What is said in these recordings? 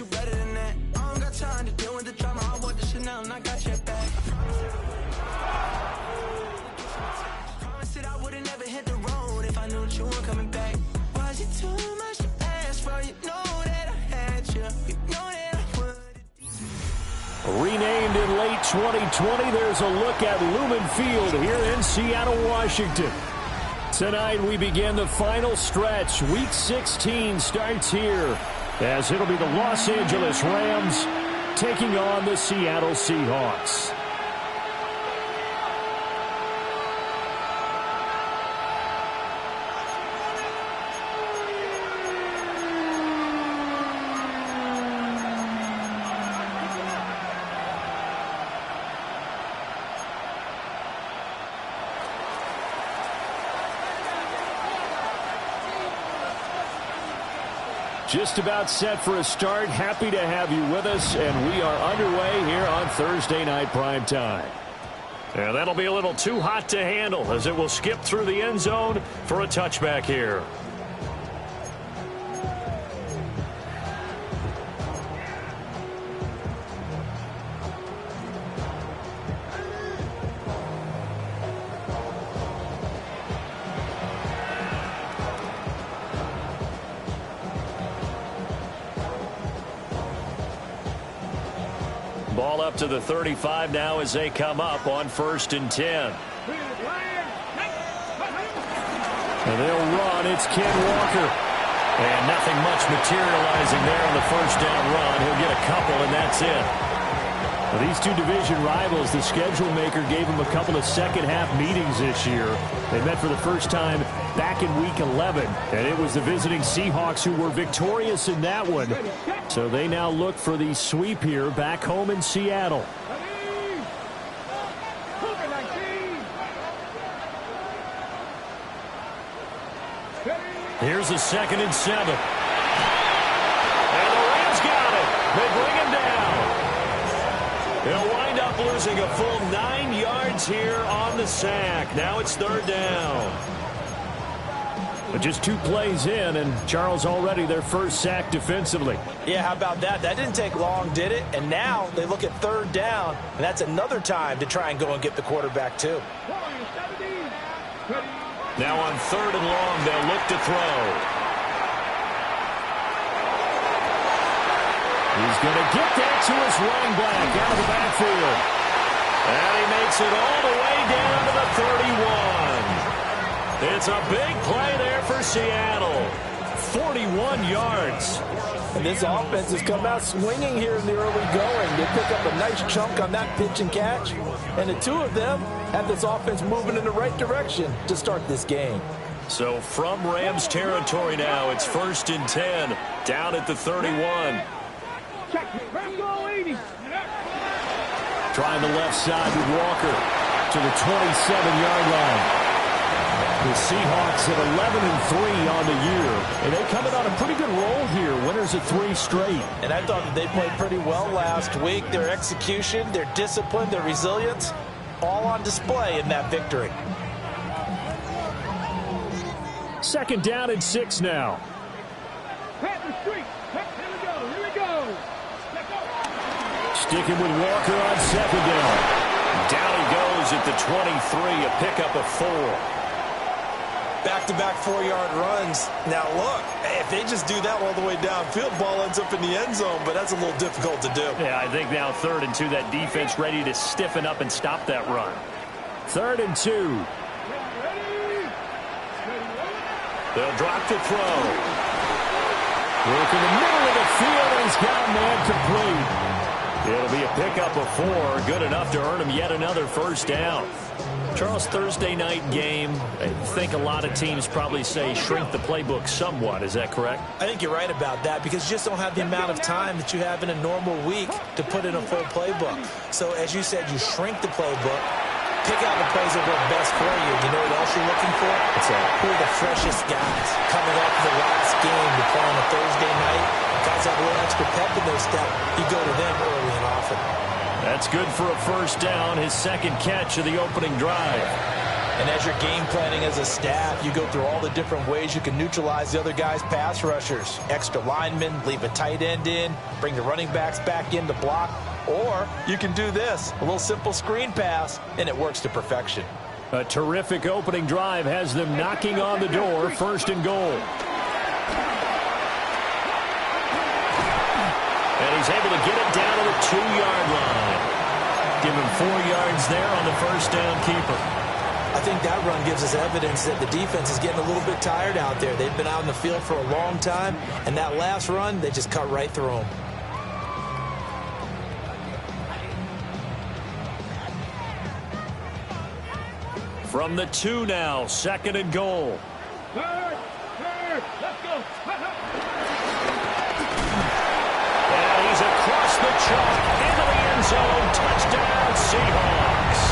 you better than that. I don't got time to deal with the drama. I want the Chanel and I got your back. Promise that I would've never hit the road if I knew that you weren't coming back. Was it too much to ask for? You know that I had you. You know that I would. Renamed in late 2020, there's a look at Lumen Field here in Seattle, Washington. Tonight we begin the final stretch. Week 16 starts here as it'll be the Los Angeles Rams taking on the Seattle Seahawks. Just about set for a start. Happy to have you with us, and we are underway here on Thursday Night Primetime. And that'll be a little too hot to handle as it will skip through the end zone for a touchback here. Ball up to the 35 now as they come up on 1st and 10. And they'll run. It's Ken Walker. And nothing much materializing there on the first down run. He'll get a couple, and that's it. Well, these two division rivals, the schedule maker gave them a couple of second-half meetings this year. They met for the first time back in Week 11, and it was the visiting Seahawks who were victorious in that one. So they now look for the sweep here back home in Seattle. Here's a 2nd and 7. And the Rams got it. They bring him down. They'll wind up losing a full 9 yards here on the sack. Now it's 3rd down. But just 2 plays in, and Charles already their first sack defensively. Yeah, how about that? That didn't take long, did it? And now they look at 3rd down, and that's another time to try and go and get the quarterback too. Now on 3rd and long, they'll look to throw. He's going to get that to his running back out of the backfield. And he makes it all the way down to the 31. It's a big play there for Seattle. 41 yards. And this offense has come out swinging here in the early going. They pick up a nice chunk on that pitch and catch. And the two of them have this offense moving in the right direction to start this game. So from Rams territory now, it's 1st and 10, down at the 31. Trying the left side with Walker to the 27-yard line. The Seahawks at 11-3 on the year, and they coming on a pretty good roll here. Winners of 3 straight. And I thought that they played pretty well last week. Their execution, their discipline, their resilience, all on display in that victory. 2nd down and 6 now. Sticking with Walker on 2nd down. Down he goes at the 23, a pickup of 4. Back-to-back 4-yard runs. Now, look, if they just do that all the way downfield, ball ends up in the end zone, but that's a little difficult to do. Yeah, I think now 3rd and 2, that defense ready to stiffen up and stop that run. 3rd and 2. They'll drop to throw. Work in the middle of the field, and he's got a man complete. It'll be a pickup of 4, good enough to earn him yet another first down. Charles, Thursday night game, I think a lot of teams probably say shrink the playbook somewhat. Is that correct? I think you're right about that because you just don't have the amount of time that you have in a normal week to put in a full playbook. So, as you said, you shrink the playbook, pick out the plays that work best for you. You know what else you're looking for? Who are the freshest guys coming off the last game to play on a Thursday night? Guys have a little extra pep in their step. You go to them early and often. That's good for a first down, his 2nd catch of the opening drive. And as you're game planning as a staff, you go through all the different ways you can neutralize the other guy's pass rushers. Extra linemen, leave a tight end in, bring the running backs back in to block. Or you can do this, a little simple screen pass, and it works to perfection. A terrific opening drive has them knocking on the door, 1st and goal. And he's able to get it down to the 2-yard line. Give him 4 yards there on the 1st down keeper. I think that run gives us evidence that the defense is getting a little bit tired out there. They've been out in the field for a long time, and that last run, they just cut right through them. From the 2 now, 2nd and goal. Let's go. And he's across the chalk into the end zone. Touchdown, Seahawks.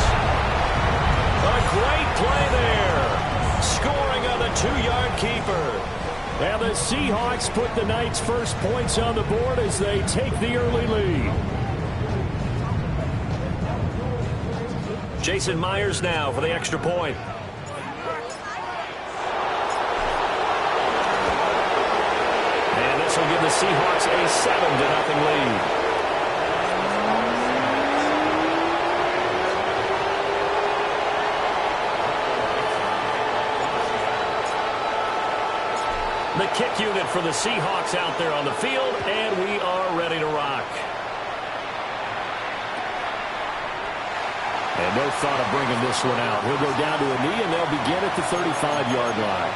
A great play there. Scoring on the 2-yard keeper. And the Seahawks put the night's first points on the board as they take the early lead. Jason Myers now for the extra point. And this will give the Seahawks a 7-0 lead. The kick unit for the Seahawks out there on the field, and we are ready to rock. And no thought of bringing this one out. He'll go down to a knee, and they'll begin at the 35-yard line.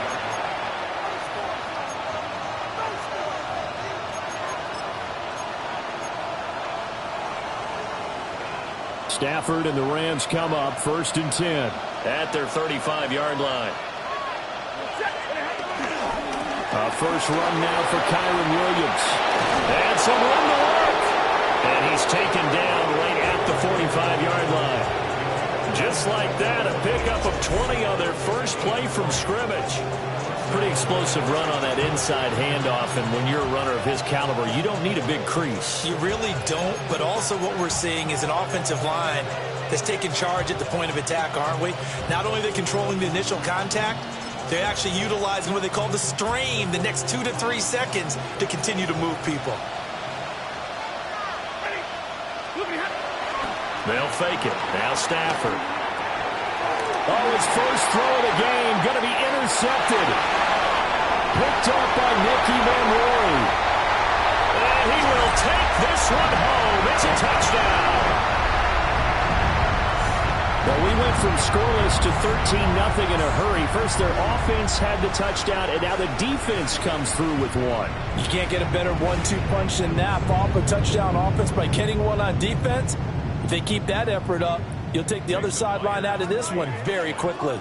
Stafford and the Rams come up 1st and 10 at their 35-yard line. A first run now for Kyron Williams. And some run to work. And he's taken down right at the 45-yard line. Just like that, a pickup of 20 on their first play from scrimmage. Pretty explosive run on that inside handoff, and when you're a runner of his caliber, you don't need a big crease. You really don't, but also what we're seeing is an offensive line that's taking charge at the point of attack, aren't we? Not only are they controlling the initial contact, they're actually utilizing what they call the strain, the next 2 to 3 seconds, to continue to move people. They'll fake it. Now Stafford. Oh, his first throw of the game going to be intercepted. Picked up by Nicky Van Roy. And he will take this one home. It's a touchdown. Well, we went from scoreless to 13-0 in a hurry. First, their offense had the touchdown, and now the defense comes through with one. You can't get a better 1-2 punch than that. Off a touchdown offense by getting one on defense. If they keep that effort up, you'll take the other sideline out of this one very quickly.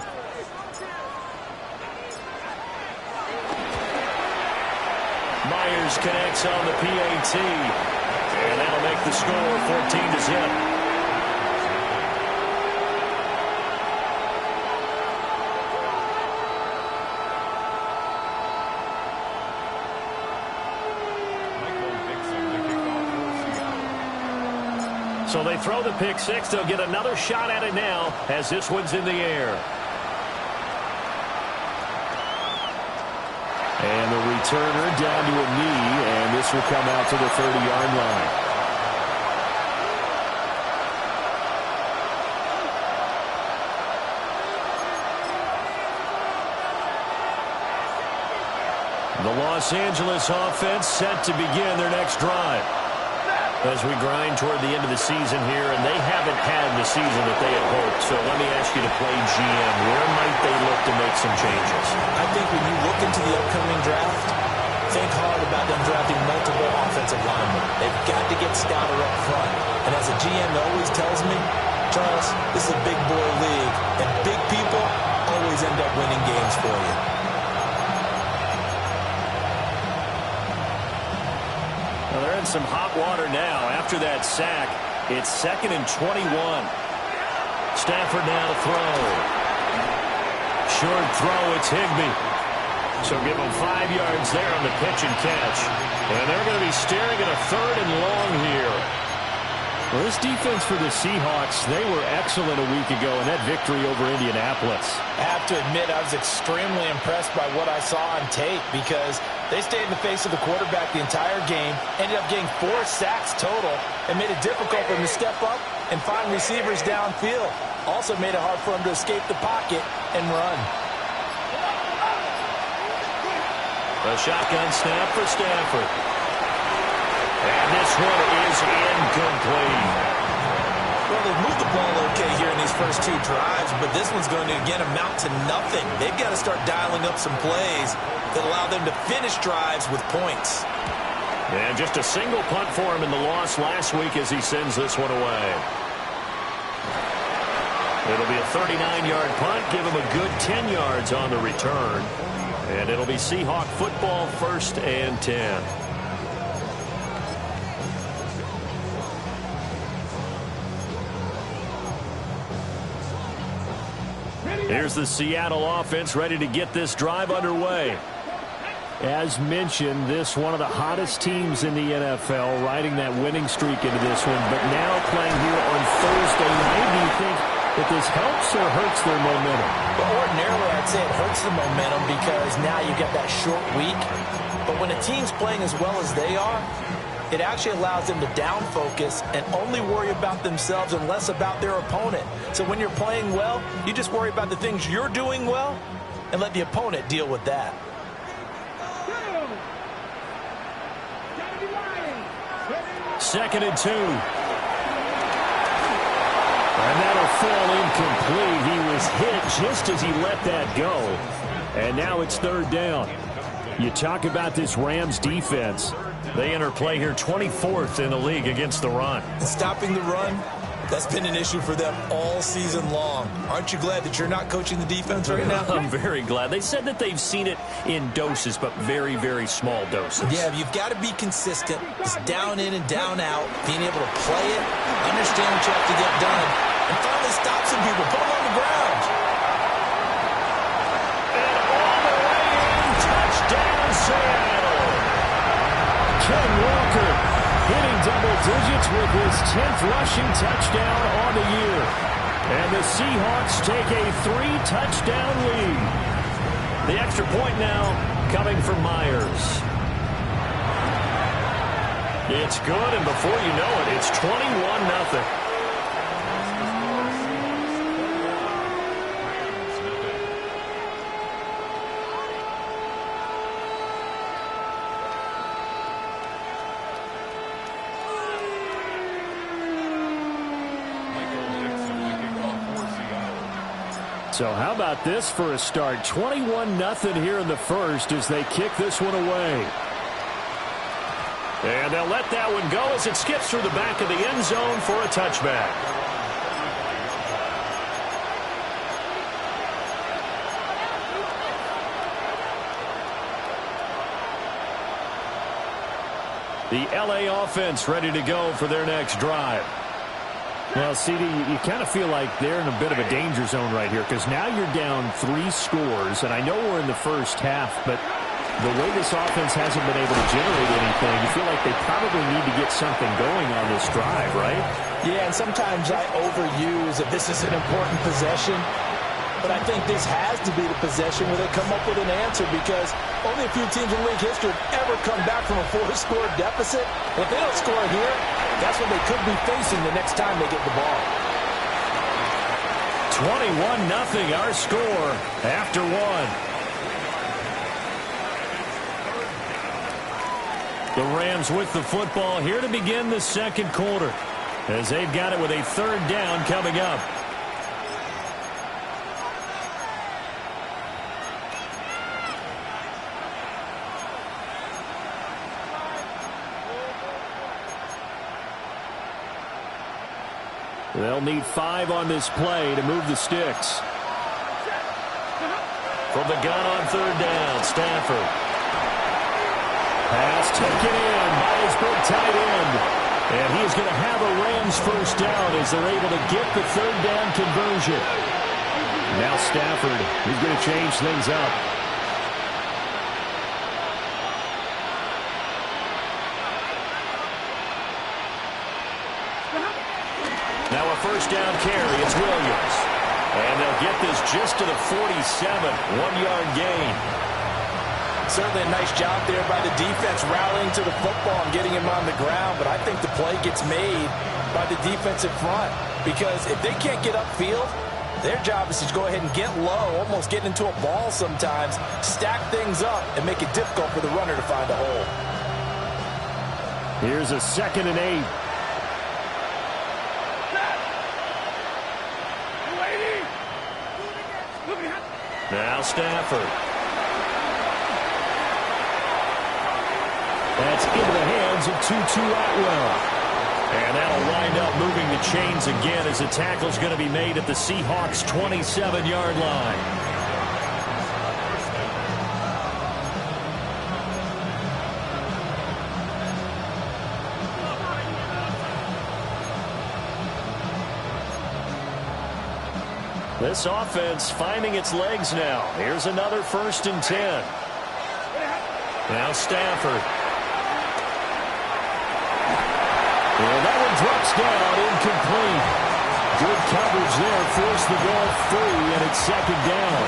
Myers connects on the PAT, and that'll make the score 14-0. So they throw the pick six. They'll get another shot at it now as this one's in the air. And the returner down to a knee, and this will come out to the 30-yard line. The Los Angeles offense set to begin their next drive as we grind toward the end of the season here, and they haven't had the season that they had hoped. So let me ask you to play GM. Where might they look to make some changes? I think when you look into the upcoming draft, think hard about them drafting multiple offensive linemen. They've got to get stouter up front. And as a GM always tells me, Charles, this is a big boy league, and big people always end up winning games for you. Well, they're in some hot water now. After that sack, it's 2nd and 21. Stafford now to throw. Short throw, it's Higbee. So give them 5 yards there on the pitch and catch. And they're going to be staring at a 3rd and long here. Well, this defense for the Seahawks, they were excellent a week ago in that victory over Indianapolis. I have to admit, I was extremely impressed by what I saw on tape because they stayed in the face of the quarterback the entire game, ended up getting 4 sacks total, and made it difficult for him to step up and find receivers downfield. Also made it hard for him to escape the pocket and run. A shotgun snap for Stafford. And this one is incomplete. Well, they've moved the ball okay here in these first 2 drives, but this one's going to, again, amount to nothing. They've got to start dialing up some plays that allow them to finish drives with points. And just a single punt for him in the loss last week as he sends this one away. It'll be a 39-yard punt, give him a good 10 yards on the return. And it'll be Seahawk football, 1st and 10. Here's the Seattle offense ready to get this drive underway. As mentioned, this one of the hottest teams in the NFL, riding that winning streak into this one, but now playing here on Thursday night. Do you think that this helps or hurts their momentum? Well, ordinarily, I'd say it hurts the momentum because now you get that short week. But when a team's playing as well as they are, it actually allows them to down focus and only worry about themselves and less about their opponent. So when you're playing well, you just worry about the things you're doing well and let the opponent deal with that. Second and 2. And that'll fall incomplete. He was hit just as he let that go. And now it's 3rd down. You talk about this Rams defense. They enter play here 24th in the league against the run. Stopping the run, that's been an issue for them all season long. Aren't you glad that you're not coaching the defense right now? I'm very glad. They said that they've seen it in doses, but very, very small doses. Yeah, you've got to be consistent. It's down in and down out, being able to play it, understand what you have to get done, and finally stop some people, put them on the ground. And all the way in, touchdown Seattle. Ken Walker hitting double digits with his 10th rushing touchdown on the year. And the Seahawks take a 3-touchdown lead. The extra point now coming from Myers. It's good, and before you know it, it's 21-0. So how about this for a start? 21-0 here in the first as they kick this one away. And they'll let that one go as it skips through the back of the end zone for a touchback. The LA offense ready to go for their next drive. Well, CD, you kind of feel like they're in a bit of a danger zone right here because now you're down 3 scores, and I know we're in the first half, but the way this offense hasn't been able to generate anything, you feel like they probably need to get something going on this drive, right? Yeah, and sometimes I overuse if this is an important possession, but I think this has to be the possession where they come up with an answer because only a few teams in league history have ever come back from a 4-score deficit. And if they don't score here, that's what they could be facing the next time they get the ball. 21-0 our score after 1. The Rams with the football here to begin the second quarter as they've got it with a 3rd down coming up. They'll need 5 on this play to move the sticks. From the gun on 3rd down, Stafford. Pass taken in by his big tight end. And he is going to have a Rams 1st down as they're able to get the 3rd down conversion. Now Stafford, he's going to change things up. first down carry. It's Williams. And they'll get this just to the 47, 1-yard gain. Certainly a nice job there by the defense rallying to the football and getting him on the ground, but I think the play gets made by the defensive front because if they can't get upfield, their job is to go ahead and get low, almost get into a ball sometimes, stack things up, and make it difficult for the runner to find a hole. Here's a 2nd and 8. Now Stafford. That's into the hands of Tutu Atwell. And that'll wind up moving the chains again as the tackle's going to be made at the Seahawks' 27-yard line. This offense finding its legs now. Here's another 1st and 10. Now Stafford. Well, that one drops down, incomplete. Good coverage there, forced the ball free, and it's 2nd down.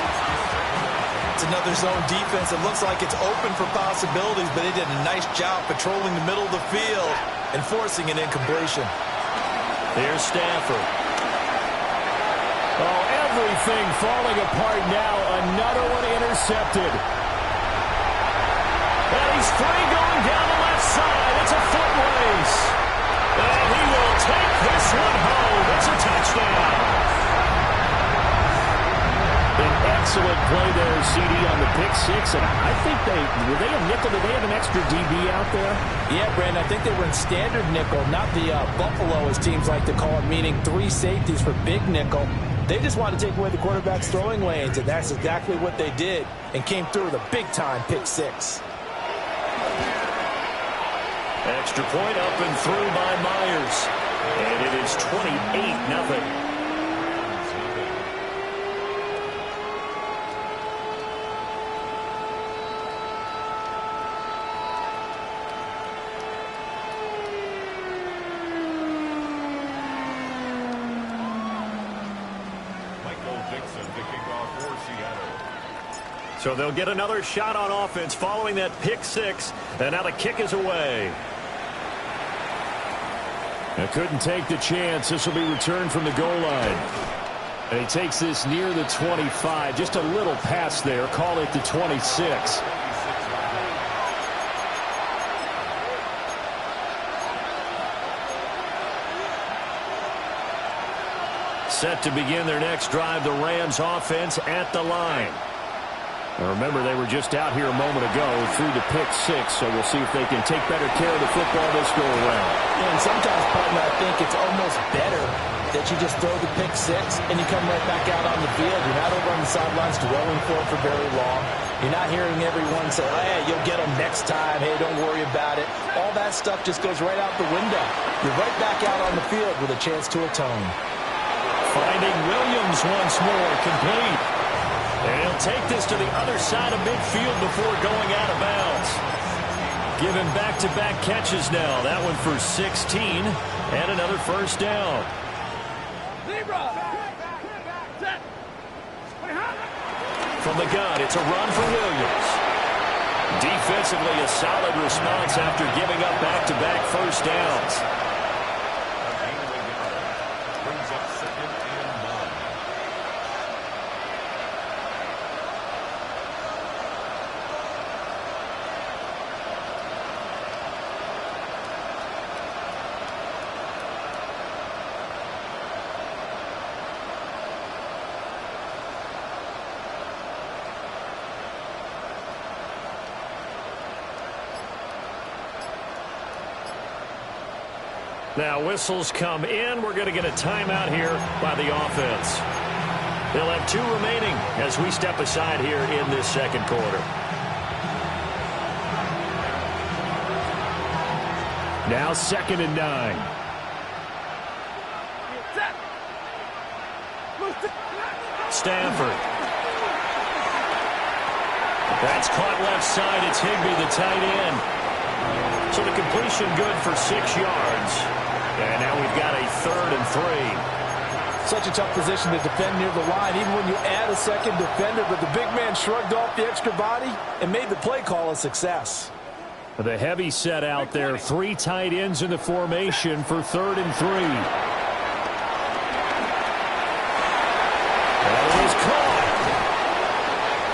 It's another zone defense. It looks like it's open for possibilities, but they did a nice job patrolling the middle of the field and forcing an incompletion. There's Stafford. Oh, everything falling apart now. Another one intercepted. And he's free going down the left side. It's a foot race. And he will take this one home. It's a touchdown. An excellent play there, CD, on the pick six. And I think were they a nickel? Did they have an extra DB out there? Yeah, Brandon, I think they were in standard nickel, not the Buffalo, as teams like to call it, meaning 3 safeties for big nickel. They just wanted to take away the quarterback's throwing lanes, and that's exactly what they did and came through with a big-time pick six. Extra point up and through by Myers. And it is 28-0. So they'll get another shot on offense following that pick six. And now the kick is away. Now couldn't take the chance. This will be returned from the goal line. And he takes this near the 25. Just a little pass there. Call it the 26. Set to begin their next drive, the Rams offense at the line. Now remember, they were just out here a moment ago through the pick six, so we'll see if they can take better care of the football this go-around. Yeah, and sometimes, partner, I think it's almost better that you just throw the pick six and you come right back out on the field. You're not over on the sidelines dwelling for it for very long. You're not hearing everyone say, oh, hey, you'll get them next time. Hey, don't worry about it. All that stuff just goes right out the window. You're right back out on the field with a chance to atone. Finding Williams once more, complete. And he'll take this to the other side of midfield before going out of bounds. Give him back-to-back catches now. That one for 16 and another first down. From the gun, it's a run for Williams. Defensively, a solid response after giving up back-to-back first downs. Now whistles come in. We're going to get a timeout here by the offense. They'll have 2 remaining as we step aside here in this second quarter. Now 2nd and 9. Stanford. That's caught left side. It's Higbee, the tight end. So the completion good for 6 yards. And now we've got a 3rd and 3. Such a tough position to defend near the line, even when you add a second defender. But the big man shrugged off the extra body and made the play call a success. The heavy set out there. 3 tight ends in the formation for 3rd and 3. That is caught.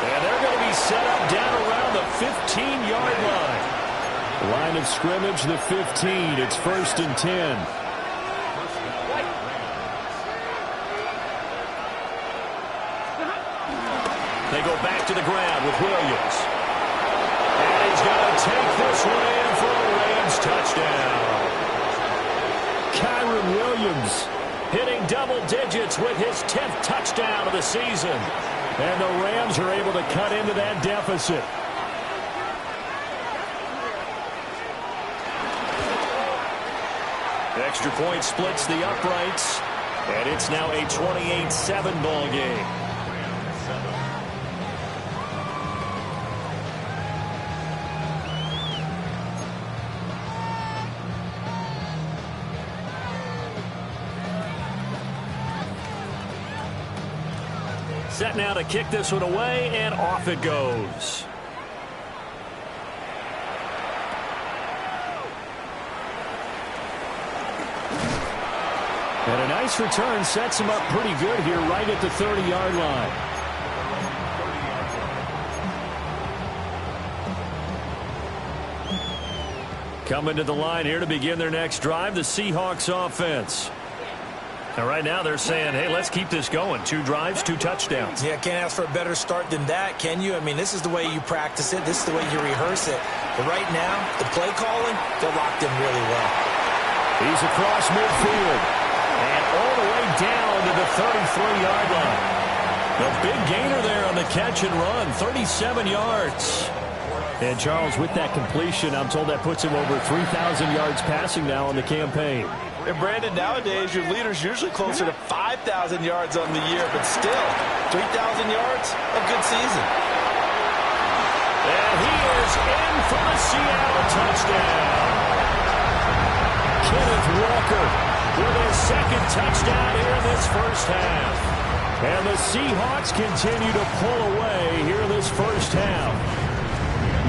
And they're going to be set up down around the 15-yard line. Line of scrimmage, the 15. It's 1st and 10. They go back to the ground with Williams. And he's going to take this one in for a Rams touchdown. Kyron Williams hitting double digits with his 10th touchdown of the season. And the Rams are able to cut into that deficit. Extra point splits the uprights. And it's now a 28-7 ball game. Set now to kick this one away, and off it goes. And a nice return sets him up pretty good here right at the 30-yard line. Coming to the line here to begin their next drive, the Seahawks offense. And right now they're saying, hey, let's keep this going. 2 drives, 2 touchdowns. Yeah, can't ask for a better start than that, can you? I mean, this is the way you practice it. This is the way you rehearse it. But right now, the play calling, they're locked in really well. He's across midfield. And all the way down to the 33-yard line. A big gainer there on the catch and run, 37 yards. And Charles, with that completion, I'm told that puts him over 3,000 yards passing now on the campaign. And Brandon, nowadays, your leader's usually closer to 5,000 yards on the year, but still, 3,000 yards, a good season. And he is in for the Seattle touchdown. Kenneth Walker with his 2nd touchdown here in this first half. And the Seahawks continue to pull away here in this first half.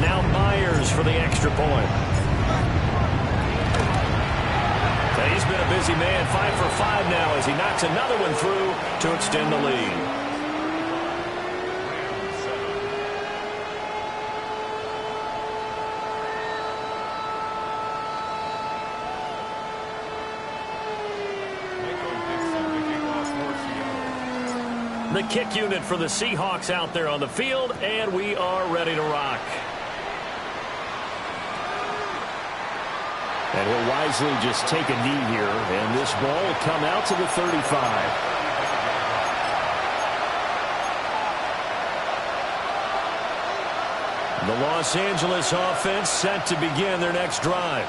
Now Myers for the extra point. He's been a busy man, 5 for 5 now as he knocks another one through to extend the lead. The kick unit for the Seahawks out there on the field, and we are ready to rock. And he'll wisely just take a knee here, and this ball will come out to the 35. The Los Angeles offense set to begin their next drive.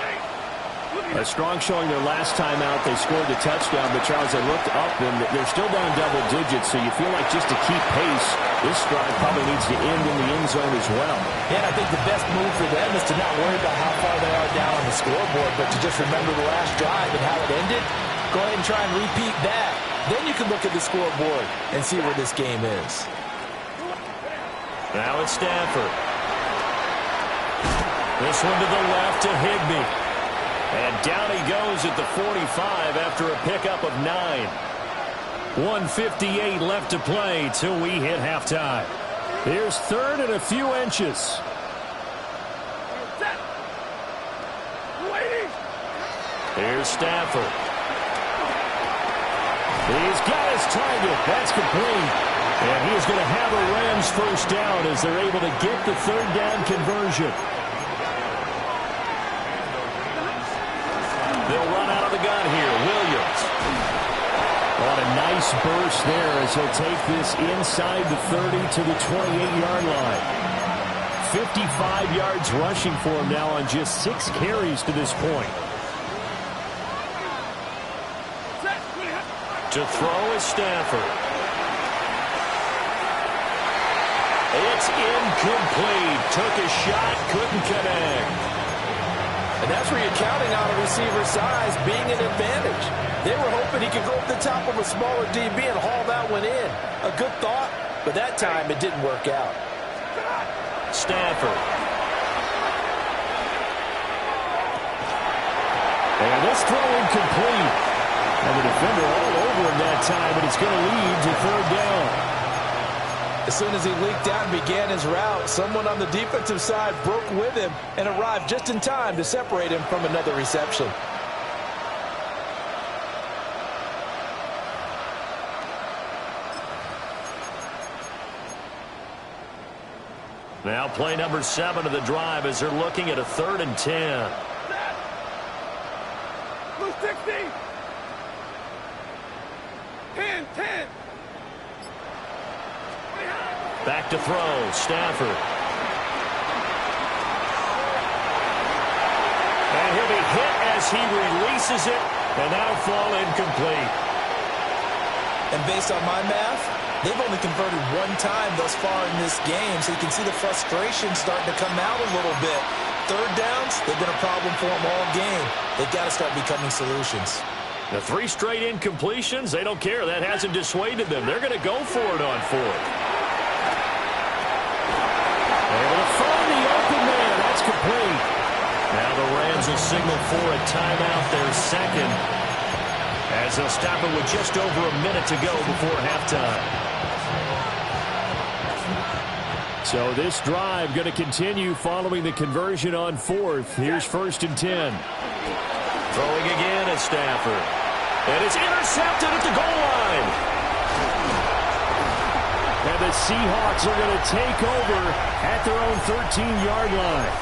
A strong showing their last time out. They scored the touchdown, but Charles, they looked up, and they're still down double digits, so you feel like just to keep pace, this drive probably needs to end in the end zone as well. Yeah, I think the best move for them is to not worry about how far they are down on the scoreboard, but to just remember the last drive and how it ended. Go ahead and try and repeat that. Then you can look at the scoreboard and see where this game is. Now it's Stafford. This one to the left to Higbee. And down he goes at the 45 after a pickup of 9. 1:58 left to play till we hit halftime. Here's 3rd and a few inches. Here's Stafford. He's got his target. That's complete. And he's going to have a Rams first down as they're able to get the 3rd down conversion. They'll run out of the gun here. Williams. On a nice burst there as he'll take this inside the 30 to the 28-yard line. 55 yards rushing for him now on just 6 carries to this point. To throw is Stafford. It's incomplete. Took a shot, couldn't connect. And that's where you're counting on a receiver's size being an advantage. They were hoping he could go up the top of a smaller DB and haul that one in. A good thought, but that time it didn't work out. Stafford. And this throw incomplete. And the defender all over him that time, but it's going to lead to third down. As soon as he leaked out and began his route, someone on the defensive side broke with him and arrived just in time to separate him from another reception. Now play number 7 of the drive as they're looking at a 3rd and 10. Blue 60. 10. Back to throw. Stafford. And he'll be hit as he releases it. And that'll fall incomplete. And based on my math, they've only converted one time thus far in this game, so you can see the frustration starting to come out a little bit. Third downs, they've been a problem for them all game. They've got to start becoming solutions. The 3 straight incompletions, they don't care. That hasn't dissuaded them. They're going to go for it on 4th. Able to find the open man. That's complete. Now the Rams will signal for a timeout, their second, as they'll stop it with just over a minute to go before halftime. So this drive going to continue following the conversion on 4th. Here's 1st and 10. Throwing again at Stafford. And it's intercepted at the goal line. And the Seahawks are going to take over at their own 13-yard line.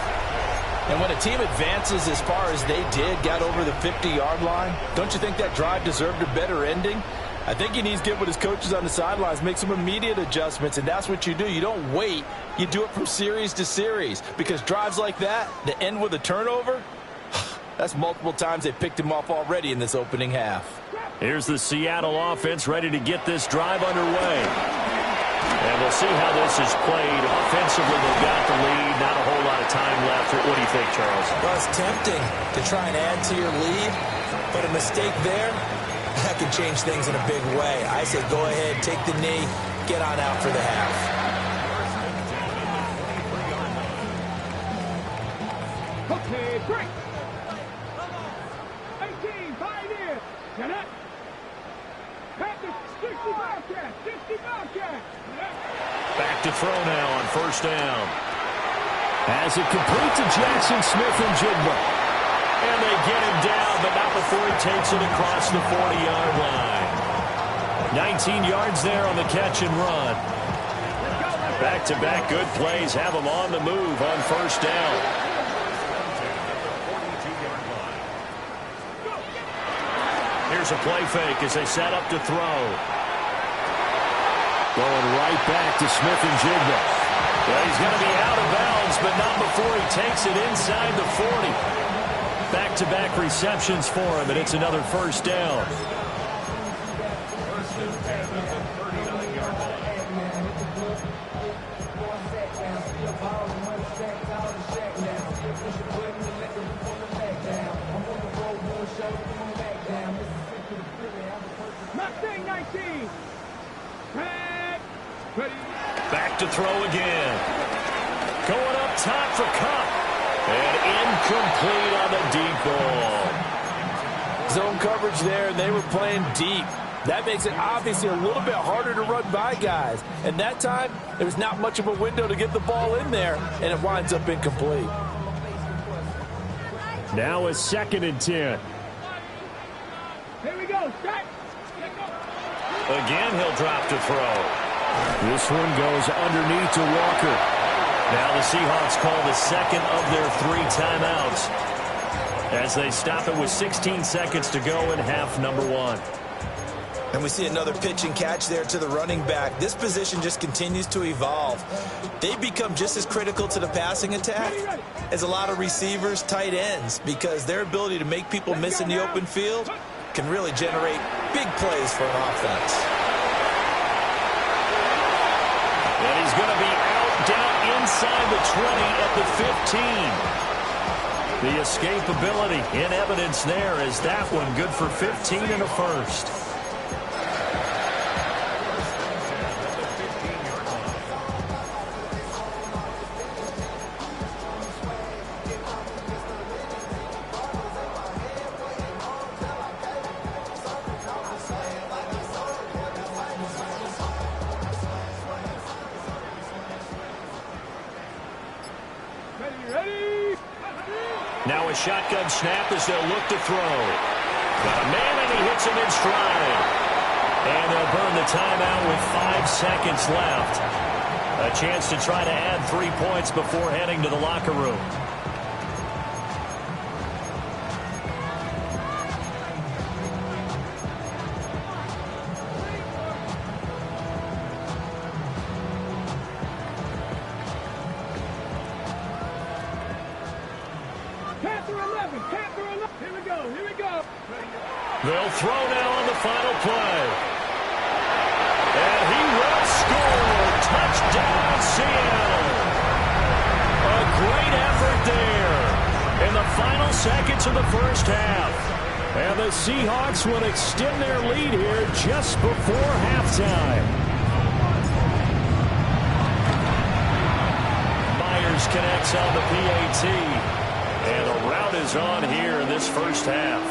And when a team advances as far as they did, got over the 50-yard line, don't you think that drive deserved a better ending? I think he needs to get with his coaches on the sidelines, make some immediate adjustments, and that's what you do. You don't wait. You do it from series to series, because drives like that end with a turnover, that's multiple times they picked him off already in this opening half. Here's the Seattle offense ready to get this drive underway. And we'll see how this is played. Offensively, they've got the lead. Not a whole lot of time left. What do you think, Charles? Well, it's tempting to try and add to your lead, but a mistake there, that can change things in a big way. I say go ahead, take the knee, get on out for the half. Okay, break. 18, Pioneer. Get it. Packers, 60 Bobcat, 60 Bobcat. Back to throw now on 1st down. As it complete to Jackson Smith and Jigba. And they get him down, but not before he takes it across the 40-yard line. 19 yards there on the catch and run. Back-to-back good plays have him on the move on 1st down. Here's a play fake as they set up to throw. Going right back to Smith and Jigba. Well, he's going to be out of bounds, but not before he takes it inside the 40. Back-to-back receptions for him, and it's another 1st down. Mustang 19. Back to throw again. Going up top for Cup. And incomplete on the deep ball. Zone coverage there, and they were playing deep. That makes it obviously a little bit harder to run by guys. And that time, there was not much of a window to get the ball in there, and it winds up incomplete. Now a 2nd and 10. Here we go. Start. Again, he'll drop to throw. This one goes underneath to Walker. Now the Seahawks call the 2nd of their 3 timeouts as they stop it with 16 seconds to go in half number 1. And we see another pitch and catch there to the running back. This position just continues to evolve. They become just as critical to the passing attack as a lot of receivers, tight ends, because their ability to make people miss in the open field can really generate big plays for an offense. And he's going to be out down inside the 20 at the 15. The escapability in evidence there as that one good for 15 and a first. Now a shotgun snap as they'll look to throw. Got a man and he hits him in stride. And they'll burn the timeout with 5 seconds left. A chance to try to add 3 points before heading to the locker room. They'll throw now on the final play. And he will score. Touchdown, Seattle. A great effort there in the final seconds of the first half. And the Seahawks will extend their lead here just before halftime. Myers connects on the PAT. And the rout is on here in this first half.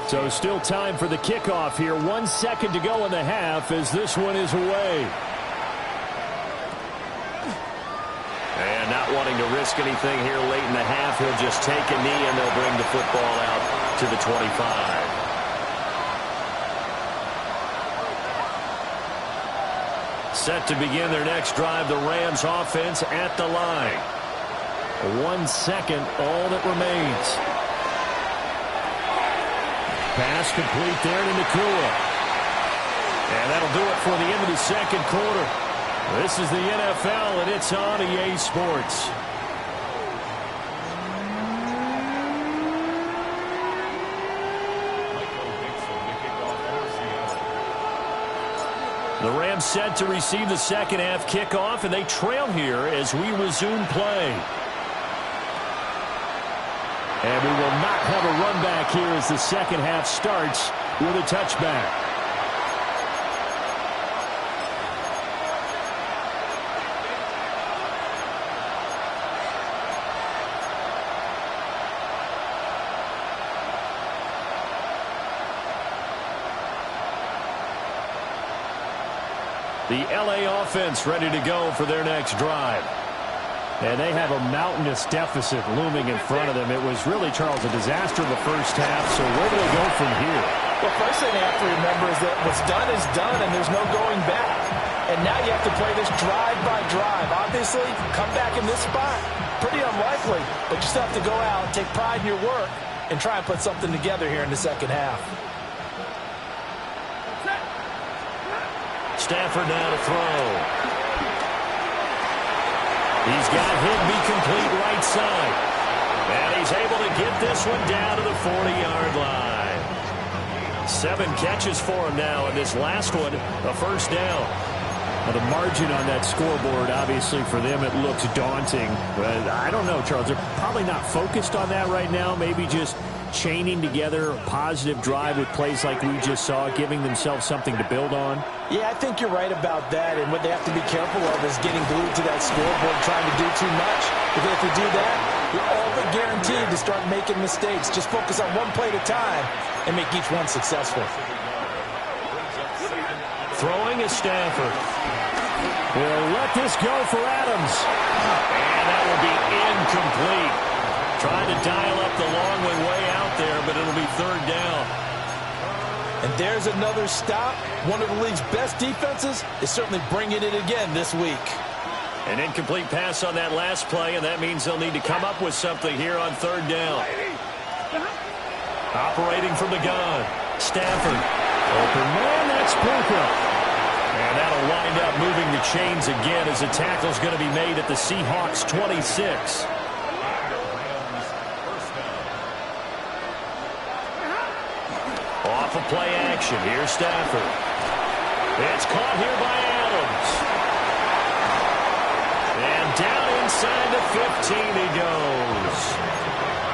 So still time for the kickoff here. 1 second to go in the half as this one is away. And not wanting to risk anything here late in the half, he'll just take a knee and they'll bring the football out to the 25. Set to begin their next drive, the Rams offense at the line. 1 second, all that remains. Pass complete there to Nakua. And that'll do it for the end of the second quarter. This is the NFL, and it's on EA Sports. The Rams set to receive the second half kickoff, and they trail here as we resume play. And we will not have a run back here as the second half starts with a touchback. The LA offense ready to go for their next drive. And they have a mountainous deficit looming in front of them. It was really, Charles, a disaster in the first half. So where do they go from here? Well, first thing they have to remember is that what's done is done, and there's no going back. And now you have to play this drive by drive. Obviously, come back in this spot, pretty unlikely. But you still have to go out, take pride in your work, and try and put something together here in the second half. Stafford now to throw. He's got Higbee complete right side. And he's able to get this one down to the 40-yard line. 7 catches for him now, and this last one, a first down. Now the margin on that scoreboard, obviously, for them, it looks daunting. But I don't know, Charles. They're probably not focused on that right now. Maybe just chaining together a positive drive with plays like we just saw, giving themselves something to build on. Yeah, I think you're right about that, and what they have to be careful of is getting glued to that scoreboard, trying to do too much. Because if you do that, you're all but guaranteed to start making mistakes. Just focus on one play at a time and make each one successful. Throwing is Stafford. He'll let this go for Adams. And that will be incomplete. Trying to dial up the long one way out there, but it'll be third down. And there's another stop. One of the league's best defenses is certainly bringing it again this week. An incomplete pass on that last play, and that means they'll need to come up with something here on third down. Operating from the gun, Stafford. Open man, that's Puka. And that'll wind up moving the chains again as the tackle's going to be made at the Seahawks 26. Off of play action. Here's Stafford. It's caught here by Adams. And down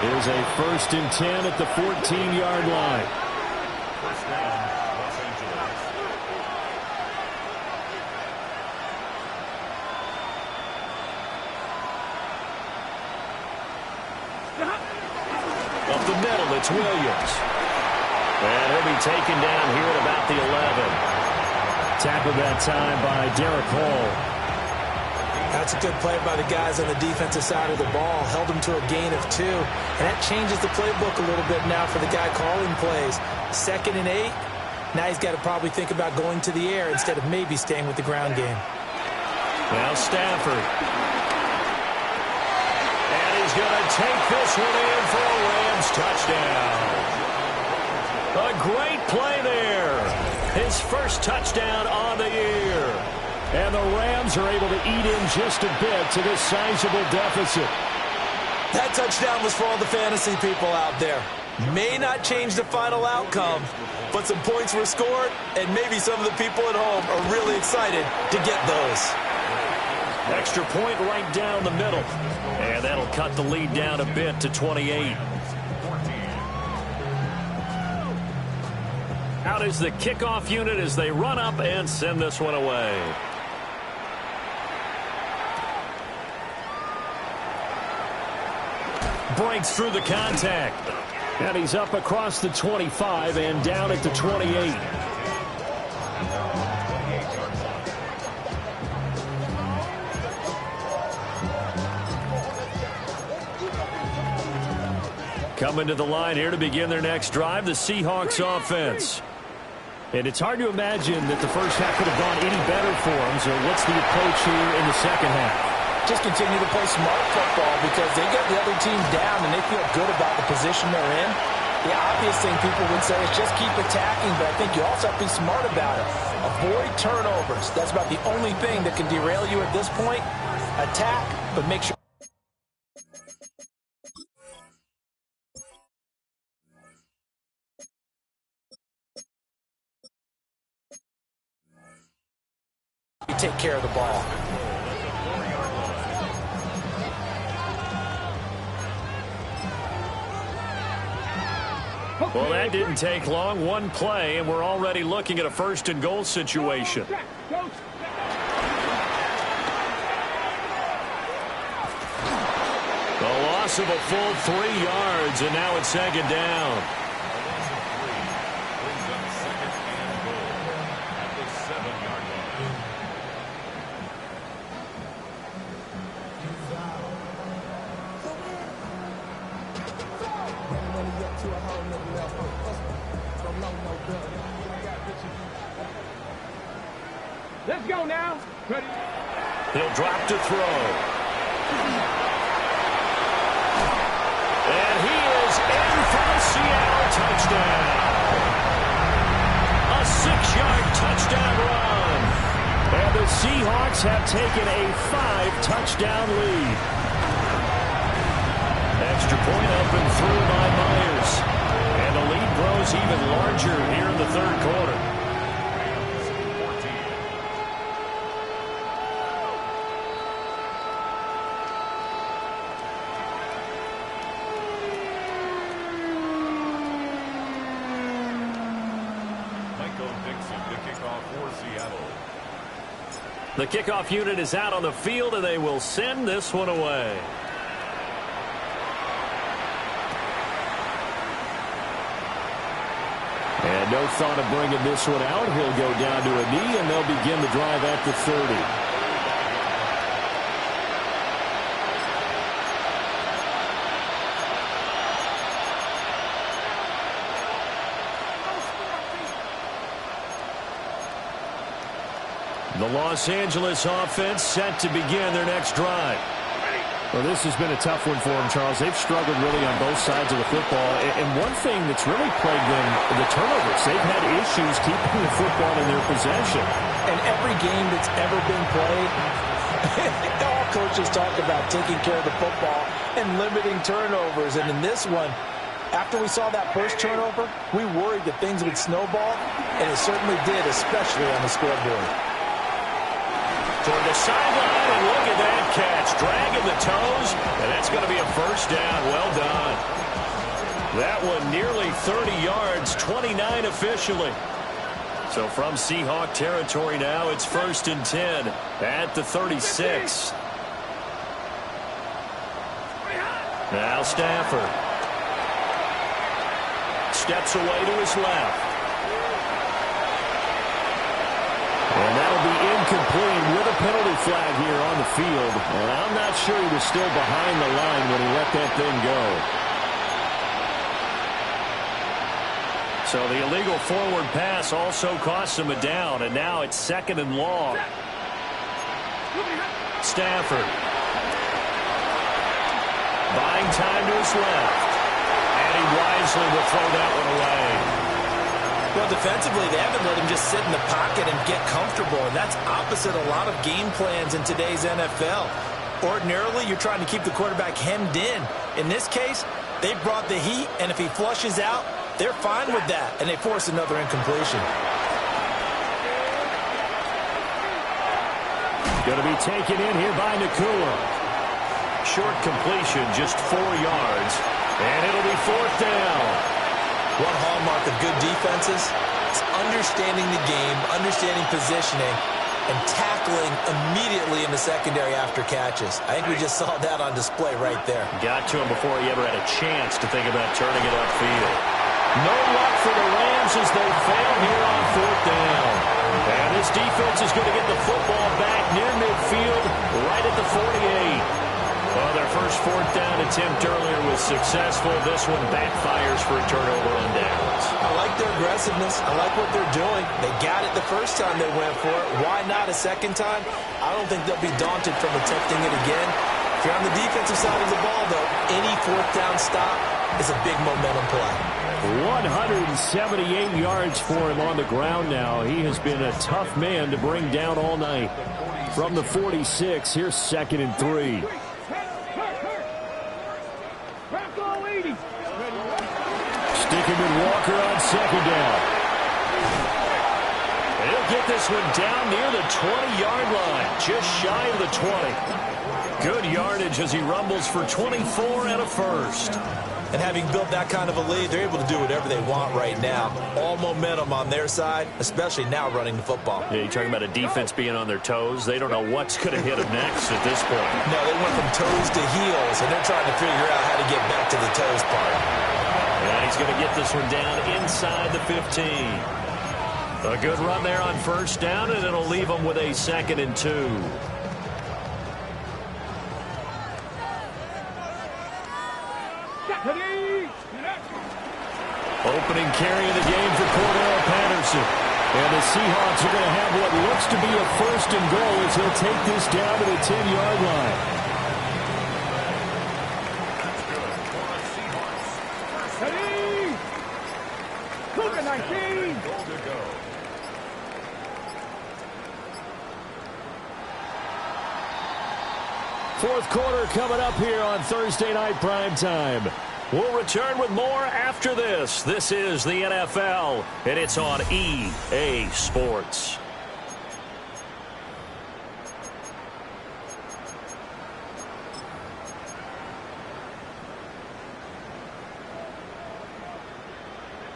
Here's a 1st and 10 at the 14-yard line. First down, Los Angeles. Up the middle, it's Williams. And he'll be taken down here at about the 11. Tackled that time by Derek Hall. That's a good play by the guys on the defensive side of the ball. Held them to a gain of 2. And that changes the playbook a little bit now for the guy calling plays. 2nd and 8. Now he's got to probably think about going to the air instead of maybe staying with the ground game. Now Stafford. And he's going to take this one in for a Rams touchdown. A great play there. His first touchdown on the year. And the Rams are able to eat in just a bit to this sizable deficit. That touchdown was for all the fantasy people out there. May not change the final outcome, but some points were scored, and maybe some of the people at home are really excited to get those. Extra point right down the middle. And that'll cut the lead down a bit to 28. Out is the kickoff unit as they run up and send this one away. Breaks through the contact. And he's up across the 25 and down at the 28. Coming to the line here to begin their next drive, the Seahawks offense. And it's hard to imagine that the first half could have gone any better for them. So what's the approach here in the second half? Just continue to play smart football because they get the other team down and they feel good about the position they're in. The obvious thing people would say is just keep attacking, but I think you also have to be smart about it. Avoid turnovers. That's about the only thing that can derail you at this point. Attack, but make sure. You take care of the ball. Well, that didn't take long. One play, and we're already looking at a 1st and goal situation. The loss of a full 3 yards, and now it's 2nd down. Let's go now. Ready? He'll drop to throw. And he is in for Seattle touchdown. A 6-yard touchdown run. And the Seahawks have taken a 5-touchdown lead. Extra point up and through by Myers. And the lead grows even larger here in the 3rd quarter. The kickoff unit is out on the field, and they will send this one away. And no thought of bringing this one out. He'll go down to a knee, and they'll begin the drive at the 30. The Los Angeles offense set to begin their next drive. Well, this has been a tough one for them, Charles. They've struggled really on both sides of the football. And one thing that's really plagued them, the turnovers. They've had issues keeping the football in their possession. And every game that's ever been played, all coaches talk about taking care of the football and limiting turnovers. And in this one, after we saw that first turnover, we worried that things would snowball, and it certainly did, especially on the scoreboard. Toward the sideline, and look at that catch, dragging the toes, and that's going to be a first down. Well done. That one nearly 30 yards, 29 officially. So from Seahawk territory now, it's 1st and 10 at the 36. Now Stafford steps away to his left. And that'll be incomplete with a penalty flag here on the field. And I'm not sure he was still behind the line when he let that thing go. So the illegal forward pass also costs him a down. And now it's 2nd and long. Stafford buying time to his left. And he wisely will throw that one away. Well, defensively, they haven't let him just sit in the pocket and get comfortable, and that's opposite a lot of game plans in today's NFL. Ordinarily, you're trying to keep the quarterback hemmed in. In this case, they brought the heat, and if he flushes out, they're fine with that, and they force another incompletion. Going to be taken in here by Nakua. Short completion, just 4 yards, and it'll be 4th down. One hallmark of good defenses is understanding the game, understanding positioning, and tackling immediately in the secondary after catches. I think we just saw that on display right there. Got to him before he ever had a chance to think about turning it upfield. No luck for the Rams as they fail here on 4th down. And this defense is going to get the football back near midfield, right at the 48. Well, their first 4th down attempt earlier was successful. This one backfires for a turnover on downs. I like their aggressiveness. I like what they're doing. They got it the first time they went for it. Why not a second time? I don't think they'll be daunted from attempting it again. If you're on the defensive side of the ball, though, any 4th down stop is a big momentum play. 178 yards for him on the ground now. He has been a tough man to bring down all night. From the 46, here's 2nd and 3. Sticking with Walker on 2nd down. And he'll get this one down near the 20-yard line, just shy of the 20. Good yardage as he rumbles for 24 and a first. And having built that kind of a lead, they're able to do whatever they want right now. All momentum on their side, especially now running the football. Yeah, you're talking about a defense being on their toes. They don't know what's going to hit them next at this point. No, they went from toes to heels, and they're trying to figure out how to get back to the toes part. And he's going to get this one down inside the 15. A good run there on 1st down, and it'll leave them with a 2nd and 2. Opening carry of the game for Cordell Patterson. And the Seahawks are going to have what looks to be a 1st and goal as he'll take this down to the 10-yard line. Fourth quarter coming up here on Thursday Night Primetime. We'll return with more after this. This is the NFL, and it's on EA Sports.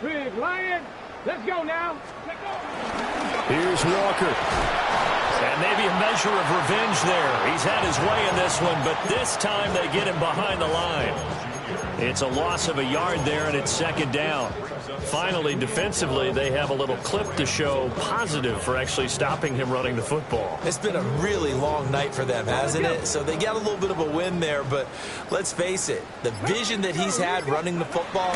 Big Lion, let's go now. Let's go. Here's Walker. And maybe a measure of revenge there. He's had his way in this one, but this time they get him behind the line. It's a loss of a yard there, and it's 2nd down. Finally, defensively, they have a little clip to show positive for actually stopping him running the football. It's been a really long night for them, hasn't it? So they got a little bit of a win there, but let's face it, the vision that he's had running the football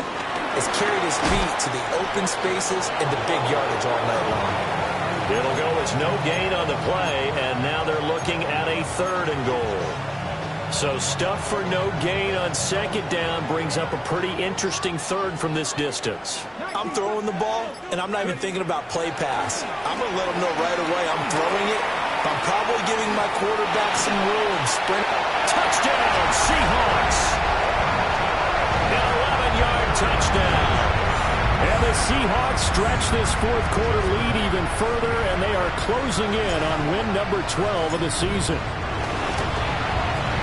has carried his feet to the open spaces and the big yardage all night long. It'll go as no gain on the play, and now they're looking at a 3rd and goal. So stuff for no gain on 2nd down brings up a pretty interesting 3rd from this distance. I'm throwing the ball, and I'm not even thinking about play pass. I'm going to let them know right away I'm throwing it. I'm probably giving my quarterback some room. Sprint. Touchdown, Seahawks. An 11-yard touchdown. And the Seahawks stretch this 4th quarter lead even further, and they are closing in on win number 12 of the season.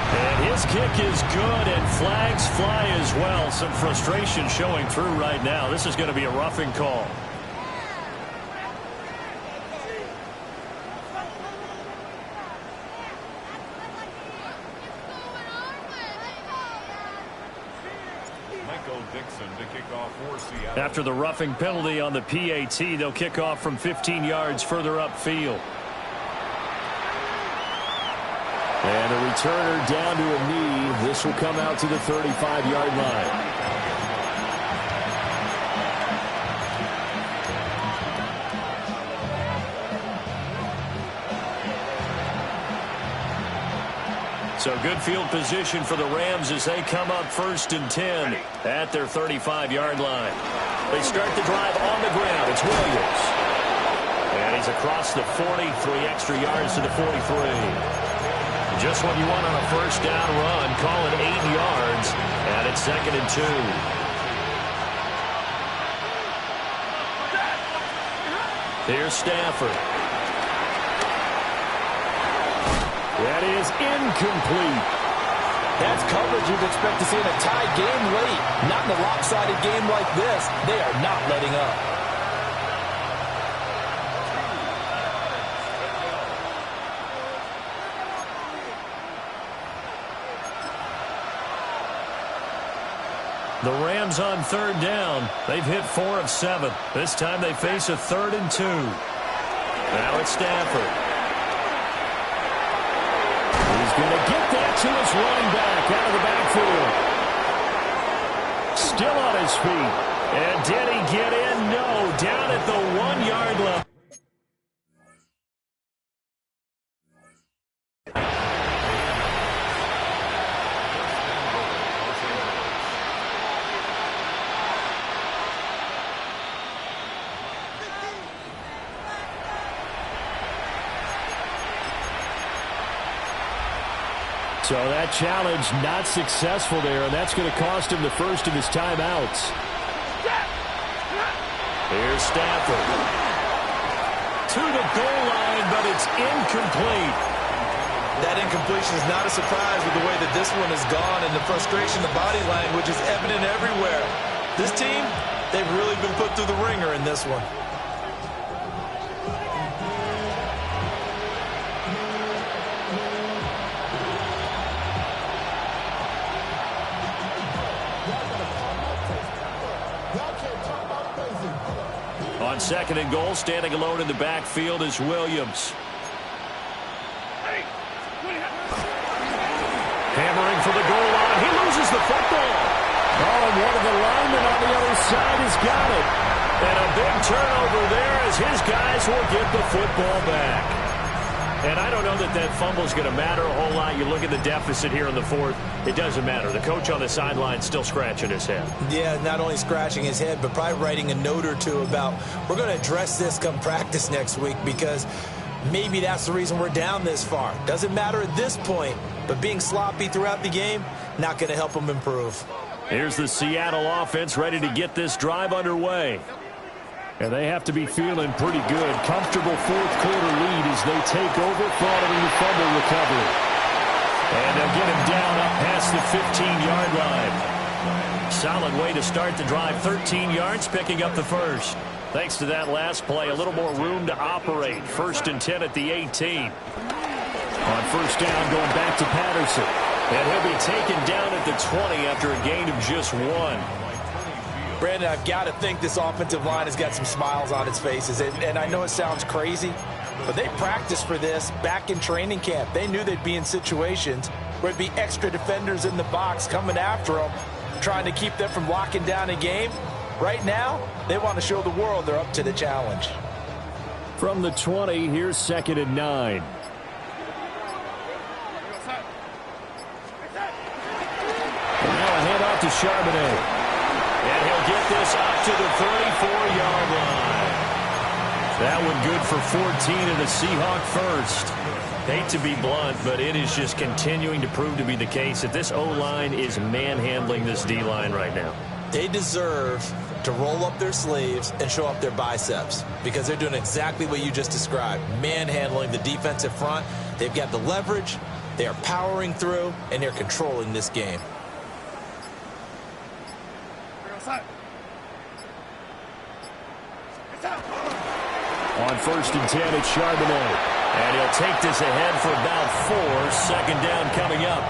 And his kick is good, and flags fly as well. Some frustration showing through right now. This is going to be a roughing call. After the roughing penalty on the PAT, they'll kick off from 15 yards further upfield. And a returner down to a knee. This will come out to the 35-yard line. So good field position for the Rams as they come up 1st and 10 at their 35-yard line. They start the drive on the ground. It's Williams. And he's across the 40, 3 extra yards to the 43. Just what you want on a 1st down run. Call it 8 yards, and it's 2nd and 2. Here's Stafford. That is incomplete. That's coverage you'd expect to see in a tie game late. Not in a lopsided game like this. They are not letting up. The Rams on 3rd down. They've hit 4 of 7. This time they face a 3rd and 2. Now it's Stafford. He's going to get that to his running back out of the backfield. Still on his feet. And did he get in? No. Down at the 1-yard level. So that challenge not successful there, and that's going to cost him the first of his timeouts. Here's Stafford. To the goal line, but it's incomplete. That incompletion is not a surprise with the way that this one has gone, and the frustration, the body language is evident everywhere. This team, they've really been put through the ringer in this one. On 2nd and goal, standing alone in the backfield is Williams. Hammering for the goal line. He loses the football. Oh, and one of the linemen on the other side has got it. And a big turnover there as his guys will get the football back. And I don't know that that fumble is going to matter a whole lot. You look at the deficit here in the 4th. It doesn't matter. The coach on the sideline still scratching his head. Yeah, not only scratching his head, but probably writing a note or two about we're going to address this come practice next week because maybe that's the reason we're down this far. Doesn't matter at this point, but being sloppy throughout the game, not going to help them improve. Here's the Seattle offense ready to get this drive underway. And they have to be feeling pretty good. Comfortable 4th quarter lead as they take over following the fumble recovery. And they'll get him down up past the 15-yard line. Solid way to start the drive. 13 yards, picking up the first. Thanks to that last play, a little more room to operate. 1st and 10 at the 18. On 1st down, going back to Patterson. And he'll be taken down at the 20 after a gain of just 1. Brandon, I've got to think this offensive line has got some smiles on its faces. And I know it sounds crazy, but they practiced for this back in training camp. They knew they'd be in situations where there'd be extra defenders in the box coming after them, trying to keep them from locking down a game. Right now, they want to show the world they're up to the challenge. From the 20, here's 2nd and 9. And now a handoff to Charbonnet. And he'll get this up to the 34-yard line. That one good for 14 and a Seahawk first. Hate to be blunt, but it is just continuing to prove to be the case that this O-line is manhandling this D-line right now. They deserve to roll up their sleeves and show up their biceps because they're doing exactly what you just described, manhandling the defensive front. They've got the leverage, They are powering through, and they're controlling this game. On 1st and 10, it's Charbonnet. And he'll take this ahead for about 4. 2nd down coming up.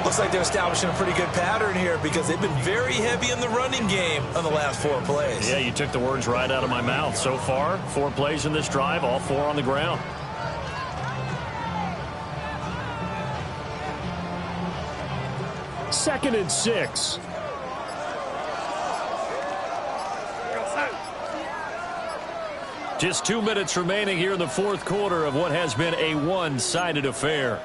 Looks like they're establishing a pretty good pattern here because they've been very heavy in the running game on the last 4 plays. Yeah, you took the words right out of my mouth. So far, 4 plays in this drive, all 4 on the ground. Second and 6. Just 2 minutes remaining here in the 4th quarter of what has been a one-sided affair.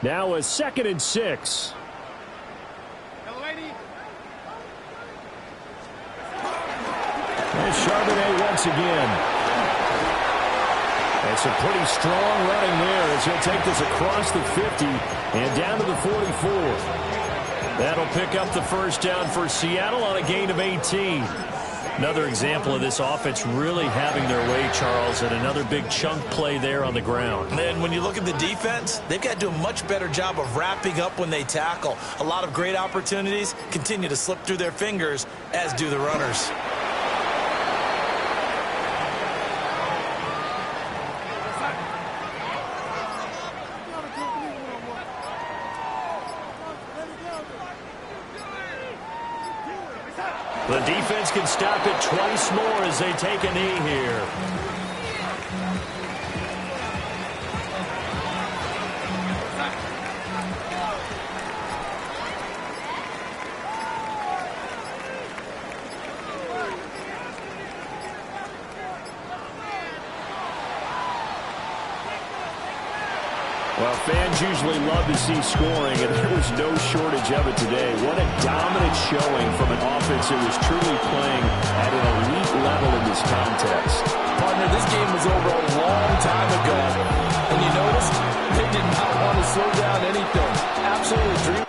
Now a 2nd and 6. And Charbonnet once again. And some pretty strong running there as he'll take this across the 50 and down to the 44. That'll pick up the 1st down for Seattle on a gain of 18. Another example of this offense really having their way, Charles, and another big chunk play there on the ground. And then when you look at the defense, they've got to do a much better job of wrapping up when they tackle. A lot of great opportunities continue to slip through their fingers, as do the runners. The defense can stop it twice more as they take a knee here. Well, fans usually love to see scoring, and there was no shortage of it today. What a dominant showing from an offense that was truly playing at an elite level in this contest. Partner, this game was over a long time ago, and you notice they did not want to slow down anything. Absolutely dream